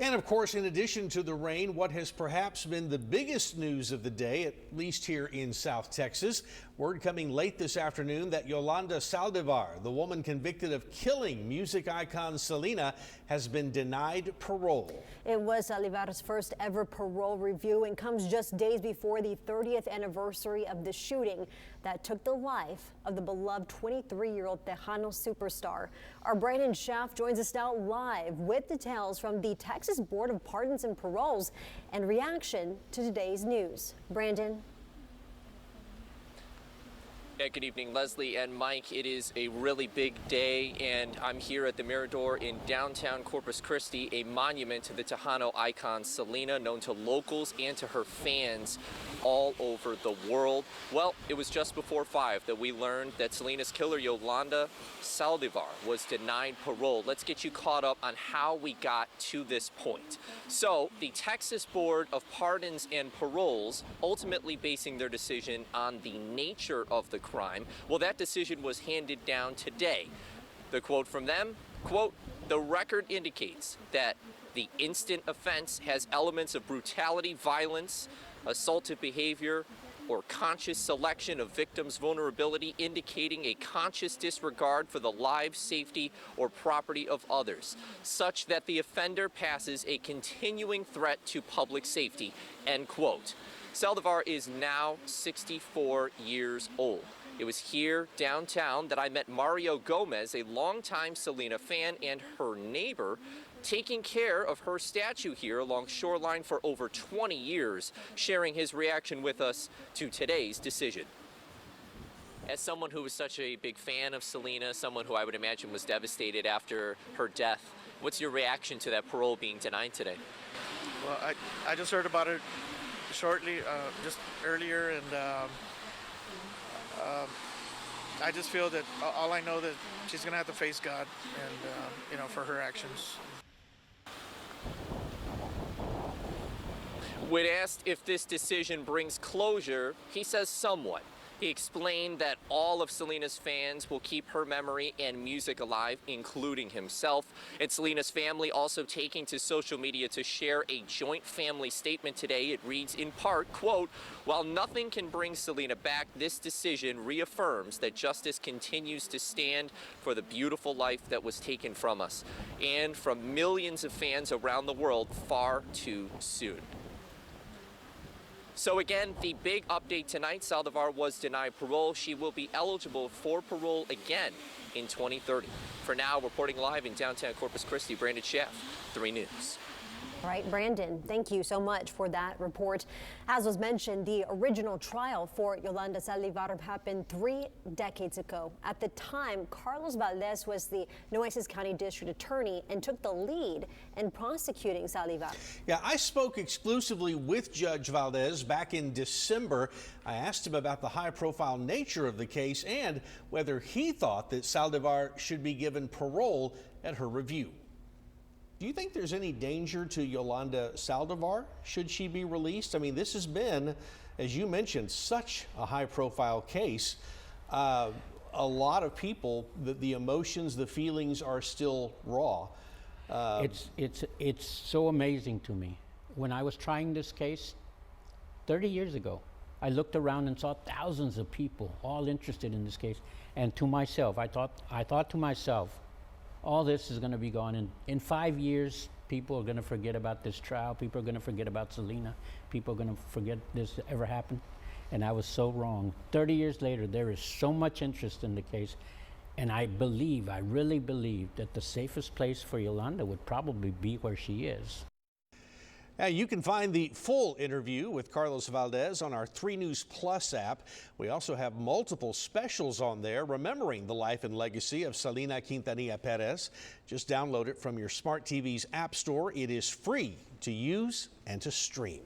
And of course, in addition to the rain, what has perhaps been the biggest news of the day, at least here in South Texas, word coming late this afternoon that Yolanda Saldívar, the woman convicted of killing music icon Selena, has been denied parole. It was Saldívar's first ever parole review and comes just days before the 30th anniversary of the shooting that took the life of the beloved 23-year-old Tejano superstar. Our Brandon Schaff joins us now live with details from the Texas Board of Pardons and Paroles and reaction to today's news. Brandon. Yeah, good evening, Leslie and Mike. It is a really big day, and I'm here at the Mirador in downtown Corpus Christi, a monument to the Tejano icon Selena, known to locals and to her fans all over the world. Well, it was just before 5 that we learned that Selena's killer, Yolanda Saldívar, was denied parole. Let's get you caught up on how we got to this point. So, the Texas Board of Pardons and Paroles, ultimately basing their decision on the nature of the crime, well, that decision was handed down today. The quote from them, quote, "The record indicates that the instant offense has elements of brutality, violence, assaultive behavior, or conscious selection of victims' vulnerability, indicating a conscious disregard for the lives, safety, or property of others, such that the offender passes a continuing threat to public safety," end quote. Saldívar is now 64 years old. It was here downtown that I met Mario Gomez, a longtime Selena fan and her neighbor, taking care of her statue here along shoreline for over 20 years, sharing his reaction with us to today's decision. As someone who was such a big fan of Selena, someone who I would imagine was devastated after her death, what's your reaction to that parole being denied today? Well, I just heard about it shortly, just earlier, and I just feel that all I know that she's gonna have to face God, and for her actions. When asked if this decision brings closure, he says somewhat. He explained that all of Selena's fans will keep her memory and music alive, including himself. And Selena's family also taking to social media to share a joint family statement today. It reads in part, quote, "While nothing can bring Selena back, this decision reaffirms that justice continues to stand for the beautiful life that was taken from us and from millions of fans around the world far too soon." So again, the big update tonight, Saldívar was denied parole. She will be eligible for parole again in 2030. For now, reporting live in downtown Corpus Christi, Brandon Schaff, 3 News. All right, Brandon, thank you so much for that report. As was mentioned, the original trial for Yolanda Saldívar happened 3 decades ago. At the time, Carlos Valdez was the Nueces County District Attorney and took the lead in prosecuting Saldívar. Yeah, I spoke exclusively with Judge Valdez back in December. I asked him about the high-profile nature of the case and whether he thought that Saldívar should be given parole at her review. Do you think there's any danger to Yolanda Saldívar should she be released? I mean, this has been, as you mentioned, such a high-profile case. A lot of people, the emotions, the feelings are still raw. It's so amazing to me. When I was trying this case 30 years ago, I looked around and saw thousands of people all interested in this case, and to myself, I thought to myself, all this is going to be gone. In 5 years, people are going to forget about this trial. People are going to forget about Selena. People are going to forget this ever happened. And I was so wrong. 30 years later, there is so much interest in the case. And I really believe that the safest place for Yolanda would probably be where she is. Now, you can find the full interview with Carlos Valdez on our 3 News Plus app. We also have multiple specials on there remembering the life and legacy of Selena Quintanilla Perez. Just download it from your smart TV's app store. It is free to use and to stream.